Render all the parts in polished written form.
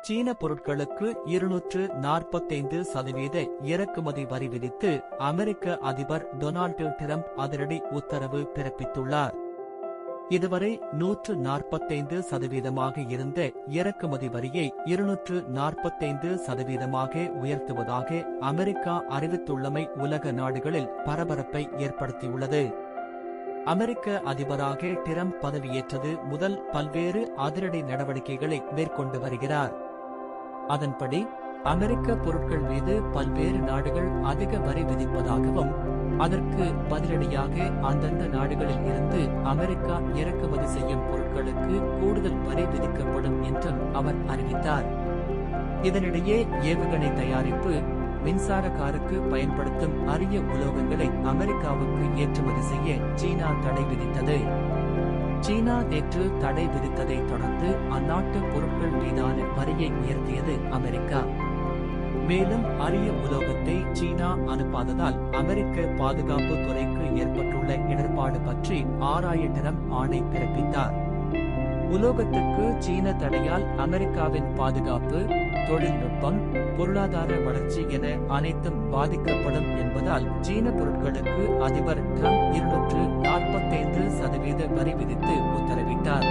சீன பொருட்களுக்கு 245% இறக்குமதி வரி விதித்து அமெரிக்க அதிபர் டொனால்டு டிரம்ப் அதிரடி உத்தரவு பிறப்பித்துள்ளார். இதுவரை 145% இருந்த இறக்குமதி வரியை 245% உயர்த்துவதாக அமெரிக்கா அறிவித்துள்ளமை உலக நாடுகளில் பரபரப்பை ஏற்படுத்தியுள்ளது. அமெரிக்க அதிபராக டிரம்ப் பதவியேற்றது முதல் பல்வேறு அதிரடி நடவடிக்கைகளை மேற்கொண்டு வருகிறார். அதன்படி அமெரிக்க பொருட்கள் மீது பல்வேறு நாடுகள் அதிக வரி விதிப்பதாகவும் அதற்கு பதிலடியாக அந்தந்த நாடுகளில் இருந்து அமெரிக்கா இறக்குமதி செய்யும் பொருட்களுக்கு கூடுதல் வரி விதிக்கப்படும் என்றும் அவர் அறிவித்தார். இதனிடையே ஏவுகணை தயாரிப்பு, மின்சார காருக்கு பயன்படுத்தும் அரிய உலோகங்களை அமெரிக்காவுக்கு ஏற்றுமதி செய்ய சீனா தடை விதித்தது. சீனா நேற்று தடை விதித்ததை தொடர்ந்து அந்நாட்டு பொருட்கள் மீதான வரியை உயர்த்தியது அமெரிக்கா. மேலும் அரிய உலோகத்தை சீனா அனுப்பாததால் அமெரிக்க பாதுகாப்பு துறைக்கு ஏற்பட்டுள்ள இடர்பாடு பற்றி ஆராய டிரம்ப் ஆணை பிறப்பித்தார். உலோகத்துக்கு சீன தடையால் அமெரிக்காவின் பாதுகாப்பு, தொழில்நுட்பம், பொருளாதார வளர்ச்சி என அனைத்தும் பாதிக்கப்படும் என்பதால் சீன பொருட்களுக்கு அதிபர் டிரம்ப் 245% வரி விதித்து உத்தரவிட்டார்.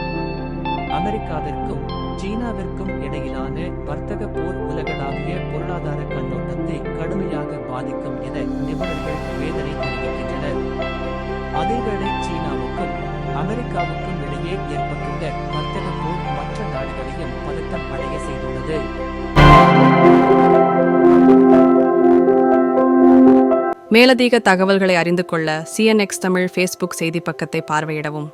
அமெரிக்காவிற்கும் சீனாவிற்கும் இடையிலான வர்த்தக போர் உலகளாவிய பொருளாதார கண்ணோட்டத்தை கடுமையாக பாதிக்கும் என நிபுணர்கள் வேதனை தெரிவிக்கின்றனர். அதேவேளை சீனாவுக்கும் அமெரிக்காவுக்கும் இடையே ஏற்பட்டுள்ள வர்த்தக போர் மற்ற நாடுகளையும் பதட்டம் அடைய செய்துள்ளது. மேலதிக தகவல்களை அறிந்து கொள்ள CNX தமிழ் ஃபேஸ்புக் செய்தி பக்கத்தை பார்வையிடவும்.